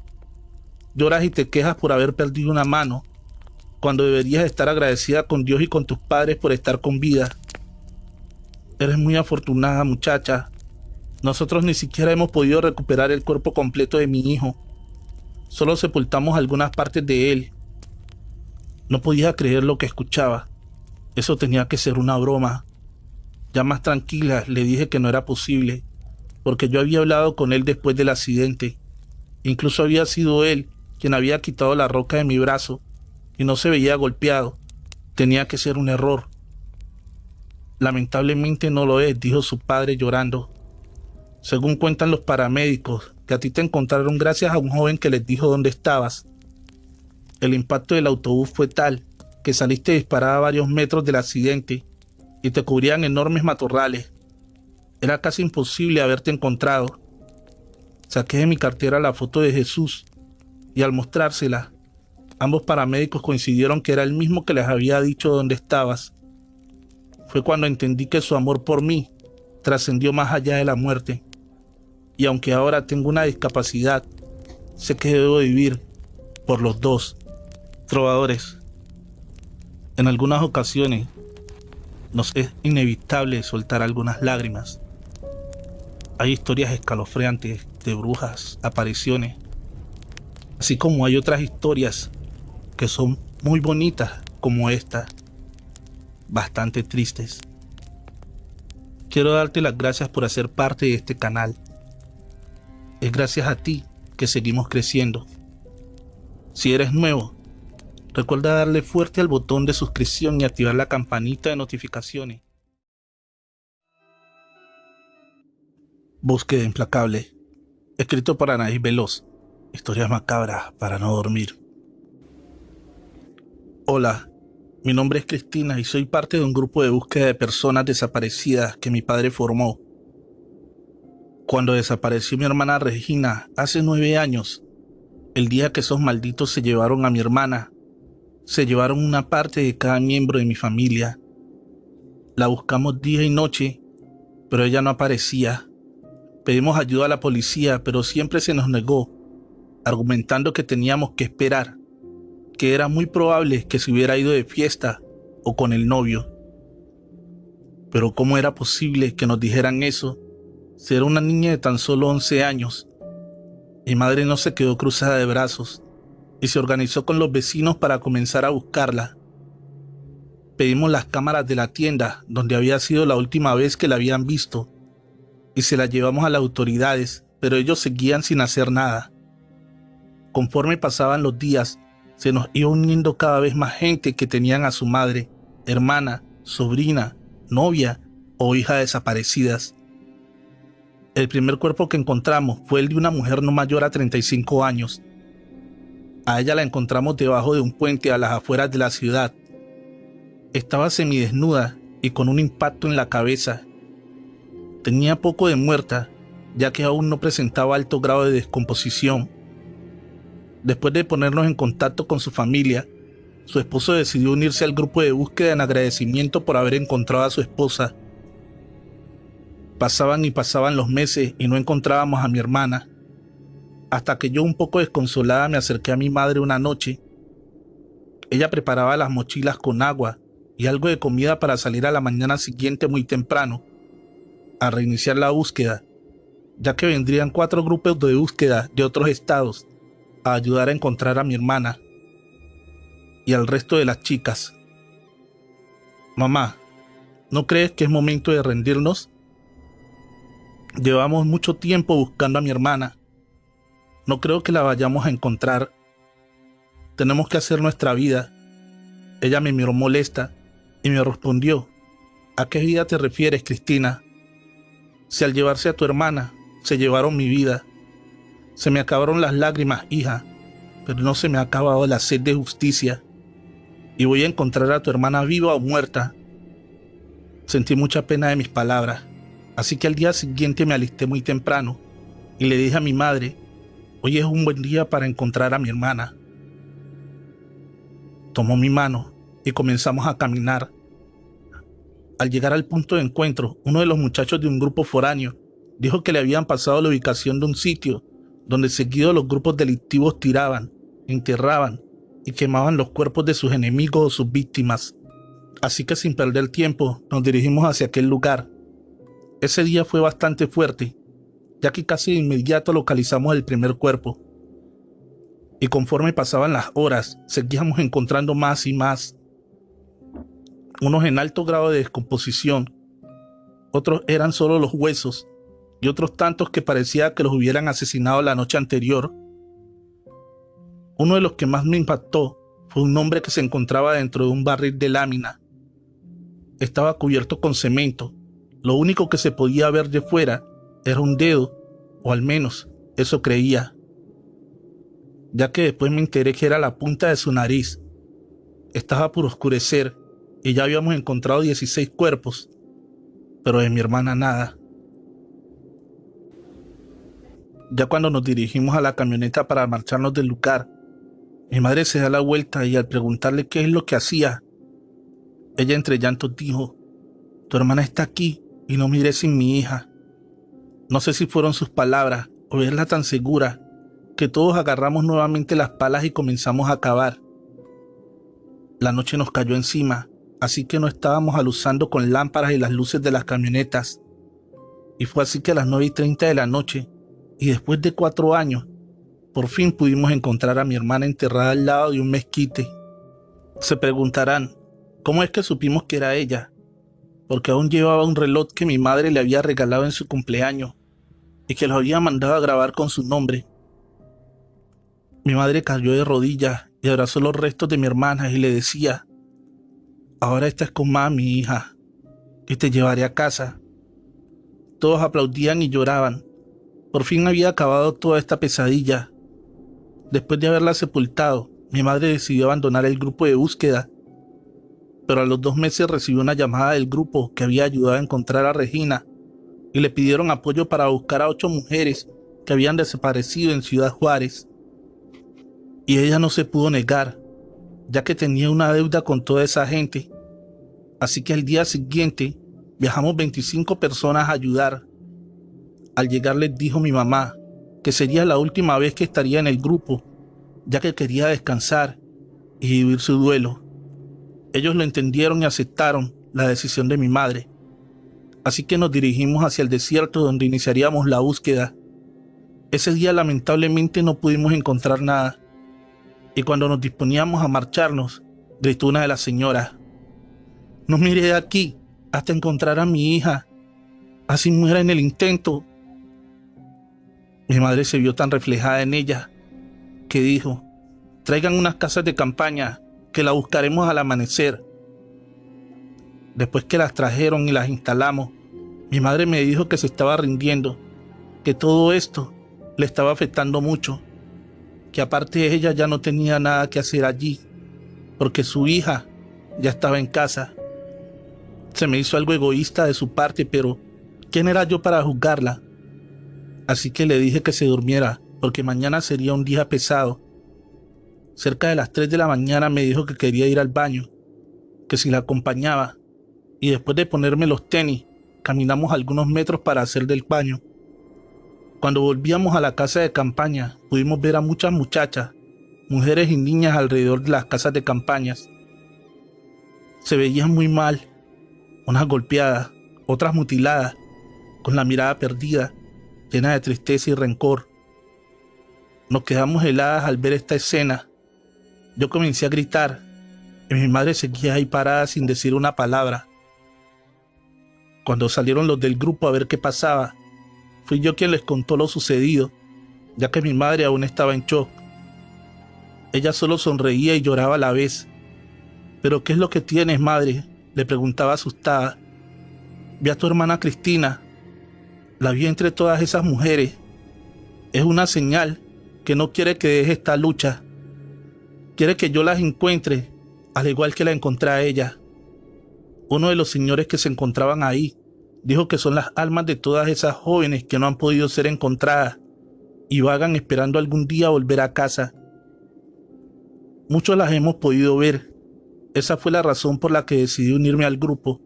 Lloras y te quejas por haber perdido una mano, cuando deberías estar agradecida con Dios y con tus padres por estar con vida. Eres muy afortunada, muchacha. Nosotros ni siquiera hemos podido recuperar el cuerpo completo de mi hijo. Solo sepultamos algunas partes de él. No podía creer lo que escuchaba. Eso tenía que ser una broma. Ya más tranquila, le dije que no era posible, porque yo había hablado con él después del accidente. Incluso había sido él quien había quitado la roca de mi brazo y no se veía golpeado. Tenía que ser un error. Lamentablemente no lo es, dijo su padre llorando. Según cuentan los paramédicos, que a ti te encontraron gracias a un joven que les dijo dónde estabas. El impacto del autobús fue tal que saliste disparada a varios metros del accidente y te cubrían enormes matorrales. Era casi imposible haberte encontrado. Saqué de mi cartera la foto de Jesús y al mostrársela, ambos paramédicos coincidieron que era el mismo que les había dicho dónde estabas. Fue cuando entendí que su amor por mí trascendió más allá de la muerte. Y aunque ahora tengo una discapacidad, sé que debo vivir por los dos. Trovadores, en algunas ocasiones nos es inevitable soltar algunas lágrimas. Hay historias escalofriantes de brujas, apariciones, así como hay otras historias que son muy bonitas como esta, bastante tristes. Quiero darte las gracias por hacer parte de este canal. Es gracias a ti que seguimos creciendo. Si eres nuevo, recuerda darle fuerte al botón de suscripción y activar la campanita de notificaciones. Búsqueda implacable, escrito por Anaís Veloz. Historias macabras para no dormir. Hola, mi nombre es Cristina y soy parte de un grupo de búsqueda de personas desaparecidas que mi padre formó. Cuando desapareció mi hermana Regina hace 9 años, el día que esos malditos se llevaron a mi hermana, se llevaron una parte de cada miembro de mi familia. La buscamos día y noche, pero ella no aparecía. Pedimos ayuda a la policía, pero siempre se nos negó, argumentando que teníamos que esperar, que era muy probable que se hubiera ido de fiesta o con el novio. Pero ¿cómo era posible que nos dijeran eso? Si era una niña de tan solo 11 años. Mi madre no se quedó cruzada de brazos. y se organizó con los vecinos para comenzar a buscarla. Pedimos las cámaras de la tienda donde había sido la última vez que la habían visto y se las llevamos a las autoridades, pero ellos seguían sin hacer nada. Conforme pasaban los días, se nos iba uniendo cada vez más gente que tenían a su madre, hermana, sobrina, novia o hija desaparecidas. El primer cuerpo que encontramos fue el de una mujer no mayor a 35 años. A ella la encontramos debajo de un puente a las afueras de la ciudad. Estaba semidesnuda y con un impacto en la cabeza. Tenía poco de muerta, ya que aún no presentaba alto grado de descomposición. Después de ponernos en contacto con su familia, su esposo decidió unirse al grupo de búsqueda en agradecimiento por haber encontrado a su esposa. Pasaban y pasaban los meses y no encontrábamos a mi hermana, hasta que yo, un poco desconsolada, me acerqué a mi madre una noche. Ella preparaba las mochilas con agua y algo de comida para salir a la mañana siguiente muy temprano, a reiniciar la búsqueda, ya que vendrían 4 grupos de búsqueda de otros estados a ayudar a encontrar a mi hermana y al resto de las chicas. Mamá, ¿no crees que es momento de rendirnos? Llevamos mucho tiempo buscando a mi hermana. No creo que la vayamos a encontrar. Tenemos que hacer nuestra vida. Ella me miró molesta y me respondió: ¿a qué vida te refieres, Cristina? Si al llevarse a tu hermana, se llevaron mi vida. Se me acabaron las lágrimas, hija, pero no se me ha acabado la sed de justicia. Y voy a encontrar a tu hermana viva o muerta. Sentí mucha pena de mis palabras, así que al día siguiente me alisté muy temprano y le dije a mi madre: hoy es un buen día para encontrar a mi hermana. Tomó mi mano y comenzamos a caminar. Al llegar al punto de encuentro, uno de los muchachos de un grupo foráneo dijo que le habían pasado la ubicación de un sitio donde seguido los grupos delictivos tiraban, enterraban y quemaban los cuerpos de sus enemigos o sus víctimas. Así que sin perder tiempo nos dirigimos hacia aquel lugar. Ese día fue bastante fuerte, ya que casi de inmediato localizamos el primer cuerpo. Y conforme pasaban las horas, seguíamos encontrando más y más. Unos en alto grado de descomposición, otros eran solo los huesos, y otros tantos que parecía que los hubieran asesinado la noche anterior. Uno de los que más me impactó fue un hombre que se encontraba dentro de un barril de lámina. Estaba cubierto con cemento. Lo único que se podía ver de fuera era un dedo, o al menos eso creía, ya que después me enteré que era la punta de su nariz. Estaba por oscurecer y ya habíamos encontrado 16 cuerpos, pero de mi hermana nada. Ya cuando nos dirigimos a la camioneta para marcharnos del lugar, mi madre se da la vuelta y al preguntarle qué es lo que hacía, ella entre llantos dijo: tu hermana está aquí y no me iré sin mi hija. No sé si fueron sus palabras o verla tan segura que todos agarramos nuevamente las palas y comenzamos a cavar. La noche nos cayó encima, así que no estábamos aluzando con lámparas y las luces de las camionetas. Y fue así que a las 9:30 de la noche, y después de 4 años, por fin pudimos encontrar a mi hermana enterrada al lado de un mezquite. Se preguntarán, ¿cómo es que supimos que era ella? Porque aún llevaba un reloj que mi madre le había regalado en su cumpleaños y que lo había mandado a grabar con su nombre. Mi madre cayó de rodillas y abrazó los restos de mi hermana y le decía: ahora estás con mami, hija, y te llevaré a casa. Todos aplaudían y lloraban. Por fin había acabado toda esta pesadilla. Después de haberla sepultado, mi madre decidió abandonar el grupo de búsqueda, pero a los 2 meses recibió una llamada del grupo que había ayudado a encontrar a Regina y le pidieron apoyo para buscar a 8 mujeres que habían desaparecido en Ciudad Juárez. Y ella no se pudo negar, ya que tenía una deuda con toda esa gente. Así que al día siguiente viajamos 25 personas a ayudar. Al llegar les dijo mi mamá que sería la última vez que estaría en el grupo, ya que quería descansar y vivir su duelo. Ellos lo entendieron y aceptaron la decisión de mi madre. Así que nos dirigimos hacia el desierto donde iniciaríamos la búsqueda. Ese día lamentablemente no pudimos encontrar nada. y cuando nos disponíamos a marcharnos, gritó una de las señoras: «No mire de aquí hasta encontrar a mi hija, así muera en el intento». Mi madre se vio tan reflejada en ella que dijo: «Traigan unas casas de campaña, que la buscaremos al amanecer». Después que las trajeron y las instalamos, mi madre me dijo que se estaba rindiendo, que todo esto le estaba afectando mucho, que aparte ella ya no tenía nada que hacer allí, porque su hija ya estaba en casa. Se me hizo algo egoísta de su parte, pero ¿quién era yo para juzgarla? Así que le dije que se durmiera, porque mañana sería un día pesado. Cerca de las 3 de la mañana me dijo que quería ir al baño, que si la acompañaba, y después de ponerme los tenis, caminamos algunos metros para hacer del baño. Cuando volvíamos a la casa de campaña, pudimos ver a muchas muchachas, mujeres y niñas alrededor de las casas de campañas. Se veían muy mal, unas golpeadas, otras mutiladas, con la mirada perdida, llena de tristeza y rencor. Nos quedamos heladas al ver esta escena. Yo comencé a gritar y mi madre seguía ahí parada sin decir una palabra. Cuando salieron los del grupo a ver qué pasaba, fui yo quien les contó lo sucedido, ya que mi madre aún estaba en shock. Ella solo sonreía y lloraba a la vez. «¿Pero qué es lo que tienes, madre?», le preguntaba asustada. «Vi a tu hermana Cristina. La vi entre todas esas mujeres. Es una señal que no quiere que deje esta lucha. Quiere que yo las encuentre, al igual que la encontré a ella». Uno de los señores que se encontraban ahí dijo que son las almas de todas esas jóvenes que no han podido ser encontradas y vagan esperando algún día volver a casa. Muchos las hemos podido ver. Esa fue la razón por la que decidí unirme al grupo,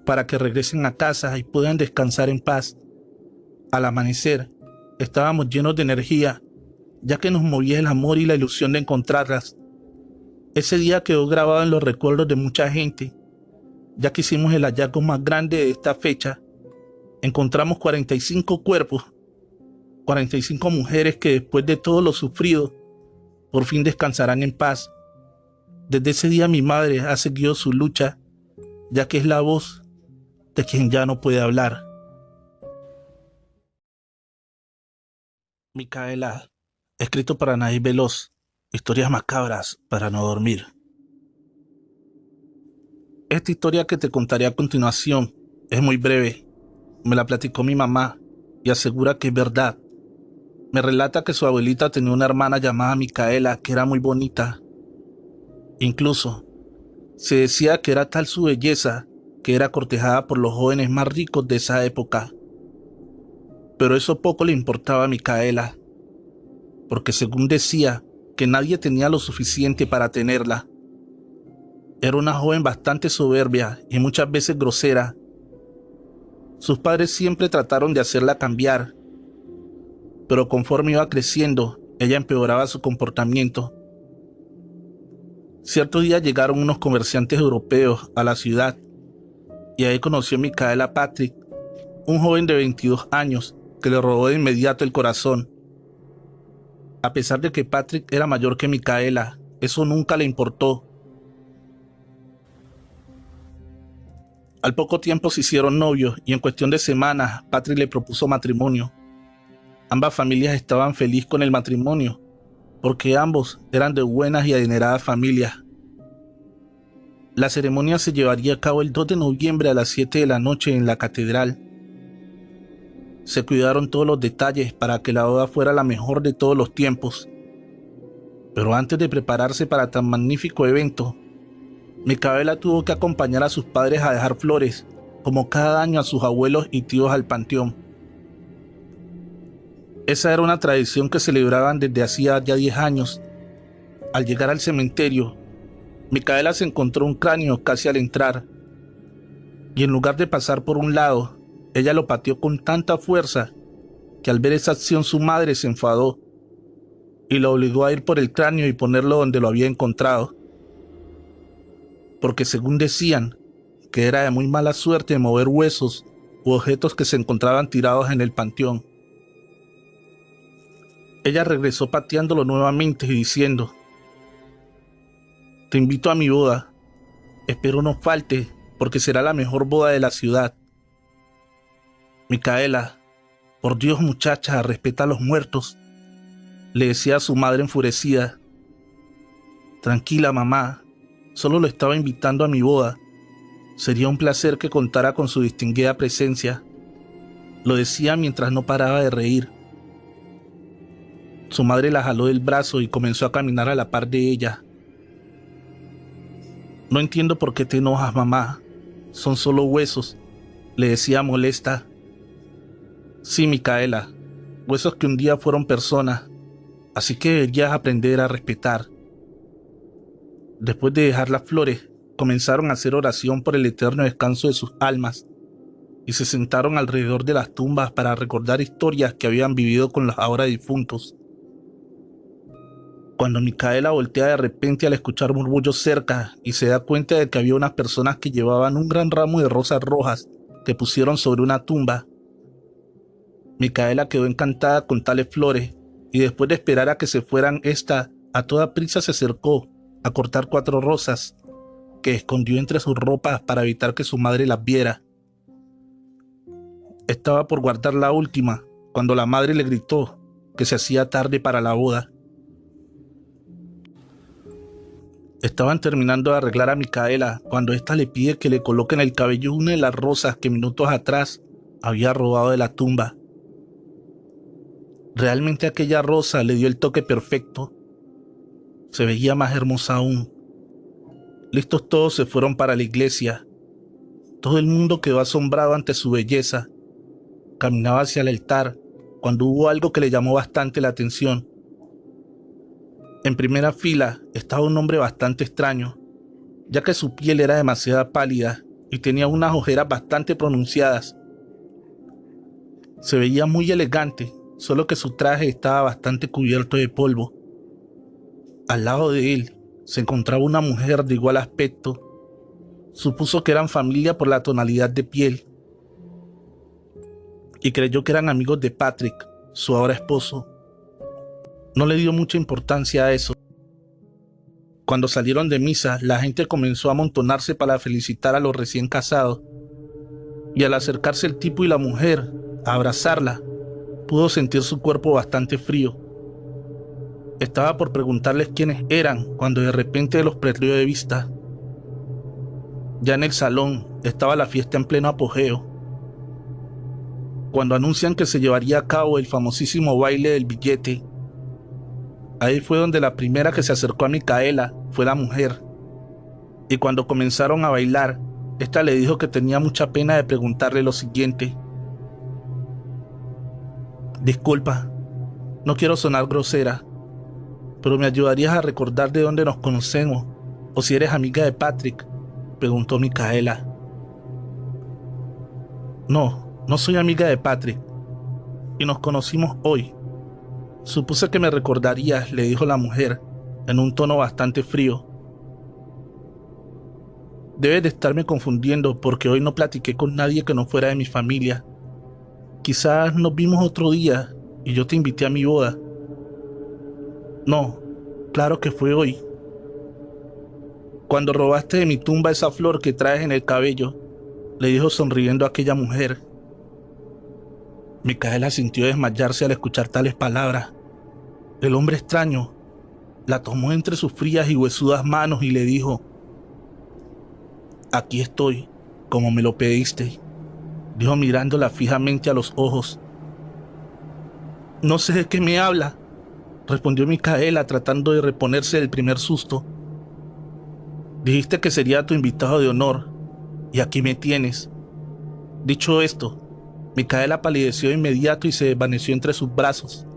para que regresen a casa y puedan descansar en paz. Al amanecer, estábamos llenos de energía, ya que nos movía el amor y la ilusión de encontrarlas. Ese día quedó grabado en los recuerdos de mucha gente, ya que hicimos el hallazgo más grande de esta fecha. Encontramos 45 cuerpos, 45 mujeres que después de todo lo sufrido, por fin descansarán en paz. Desde ese día mi madre ha seguido su lucha, ya que es la voz de quien ya no puede hablar. Micaela, escrito para Anaí Veloz, historias macabras para no dormir. Esta historia que te contaré a continuación es muy breve. Me la platicó mi mamá y asegura que es verdad. Me relata que su abuelita tenía una hermana llamada Micaela que era muy bonita. Incluso se decía que era tal su belleza que era cortejada por los jóvenes más ricos de esa época. Pero eso poco le importaba a Micaela, porque según decía que nadie tenía lo suficiente para tenerla. Era una joven bastante soberbia y muchas veces grosera. Sus padres siempre trataron de hacerla cambiar, pero conforme iba creciendo, ella empeoraba su comportamiento. Cierto día llegaron unos comerciantes europeos a la ciudad y ahí conoció Micaela a Patrick, un joven de 22 años que le robó de inmediato el corazón. A pesar de que Patrick era mayor que Micaela, eso nunca le importó. Al poco tiempo se hicieron novios y en cuestión de semanas Patrick le propuso matrimonio. Ambas familias estaban felices con el matrimonio, porque ambos eran de buenas y adineradas familias. La ceremonia se llevaría a cabo el 2 de noviembre a las 7 de la noche en la catedral. Se cuidaron todos los detalles para que la boda fuera la mejor de todos los tiempos. Pero antes de prepararse para tan magnífico evento, Micaela tuvo que acompañar a sus padres a dejar flores, como cada año a sus abuelos y tíos al panteón. Esa era una tradición que celebraban desde hacía ya 10 años. Al llegar al cementerio, Micaela se encontró un cráneo casi al entrar, y en lugar de pasar por un lado, ella lo pateó con tanta fuerza que al ver esa acción su madre se enfadó y la obligó a ir por el cráneo y ponerlo donde lo había encontrado, porque según decían que era de muy mala suerte mover huesos u objetos que se encontraban tirados en el panteón. Ella regresó pateándolo nuevamente y diciendo Te invito a mi boda. Espero no falte, porque será la mejor boda de la ciudad. Micaela, por Dios muchacha, respeta a los muertos, le decía a su madre enfurecida. Tranquila, mamá, solo lo estaba invitando a mi boda. Sería un placer que contara con su distinguida presencia. Lo decía mientras no paraba de reír. Su madre la jaló del brazo y comenzó a caminar a la par de ella. No entiendo por qué te enojas, mamá. Son solo huesos, le decía molesta. Sí, Micaela, huesos que un día fueron personas, así que deberías aprender a respetar. Después de dejar las flores, comenzaron a hacer oración por el eterno descanso de sus almas y se sentaron alrededor de las tumbas para recordar historias que habían vivido con los ahora difuntos. Cuando Micaela voltea de repente al escuchar murmullos cerca y se da cuenta de que había unas personas que llevaban un gran ramo de rosas rojas que pusieron sobre una tumba, Micaela quedó encantada con tales flores y después de esperar a que se fueran, a toda prisa se acercó a cortar 4 rosas que escondió entre sus ropas para evitar que su madre las viera. Estaba por guardar la última cuando la madre le gritó que se hacía tarde para la boda. Estaban terminando de arreglar a Micaela cuando ésta le pide que le coloque en el cabello una de las rosas que minutos atrás había robado de la tumba. Realmente aquella rosa le dio el toque perfecto. Se veía más hermosa aún. Listos todos se fueron para la iglesia. Todo el mundo quedó asombrado ante su belleza. Caminaba hacia el altar cuando hubo algo que le llamó bastante la atención. En primera fila estaba un hombre bastante extraño, ya que su piel era demasiado pálida y tenía unas ojeras bastante pronunciadas. Se veía muy elegante, solo que su traje estaba bastante cubierto de polvo. Al lado de él se encontraba una mujer de igual aspecto. Supuso que eran familia por la tonalidad de piel y creyó que eran amigos de Patrick, su ahora esposo. No le dio mucha importancia a eso. Cuando salieron de misa, la gente comenzó a amontonarse para felicitar a los recién casados. Y al acercarse el tipo y la mujer a abrazarla, pudo sentir su cuerpo bastante frío. Estaba por preguntarles quiénes eran cuando de repente los perdió de vista. Ya en el salón estaba la fiesta en pleno apogeo. Cuando anuncian que se llevaría a cabo el famosísimo baile del billete, ahí fue donde la primera que se acercó a Micaela fue la mujer. Y cuando comenzaron a bailar, esta le dijo que tenía mucha pena de preguntarle lo siguiente. Disculpa, no quiero sonar grosera, pero ¿me ayudarías a recordar de dónde nos conocemos? ¿O si eres amiga de Patrick?, preguntó Micaela. No soy amiga de Patrick, y nos conocimos hoy. Supuse que me recordarías, le dijo la mujer, en un tono bastante frío. Debes de estarme confundiendo porque hoy no platiqué con nadie que no fuera de mi familia. Quizás nos vimos otro día y yo te invité a mi boda. No, claro que fue hoy. Cuando robaste de mi tumba esa flor que traes en el cabello, le dijo sonriendo a aquella mujer. Micaela sintió desmayarse al escuchar tales palabras. El hombre extraño la tomó entre sus frías y huesudas manos y le dijo: Aquí estoy, como me lo pediste, dijo mirándola fijamente a los ojos. No sé de qué me habla, respondió Micaela tratando de reponerse del primer susto. Dijiste que sería tu invitado de honor, y aquí me tienes. Dicho esto, Micaela palideció de inmediato y se desvaneció entre sus brazos.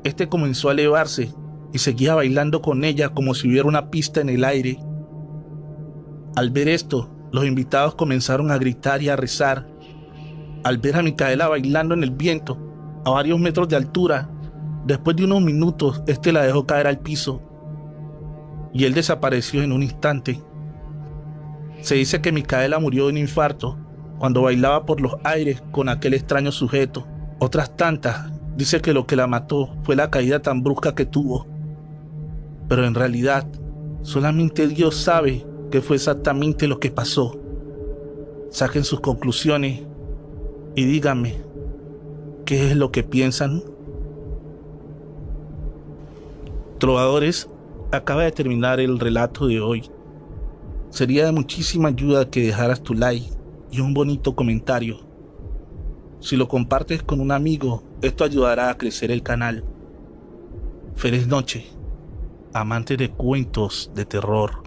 Este comenzó a elevarse y seguía bailando con ella como si hubiera una pista en el aire. Al ver esto, los invitados comenzaron a gritar y a rezar. Al ver a Micaela bailando en el viento, a varios metros de altura, después de unos minutos, la dejó caer al piso y él desapareció en un instante. Se dice que Micaela murió de un infarto cuando bailaba por los aires con aquel extraño sujeto. Otras tantas dice que lo que la mató fue la caída tan brusca que tuvo. Pero en realidad, Solamente Dios sabe qué fue exactamente lo que pasó. Saquen sus conclusiones y díganme qué es lo que piensan. Trovadores, acaba de terminar el relato de hoy. Sería de muchísima ayuda que dejaras tu like y un bonito comentario. Si lo compartes con un amigo, esto ayudará a crecer el canal. Feliz noche, amantes de cuentos de terror.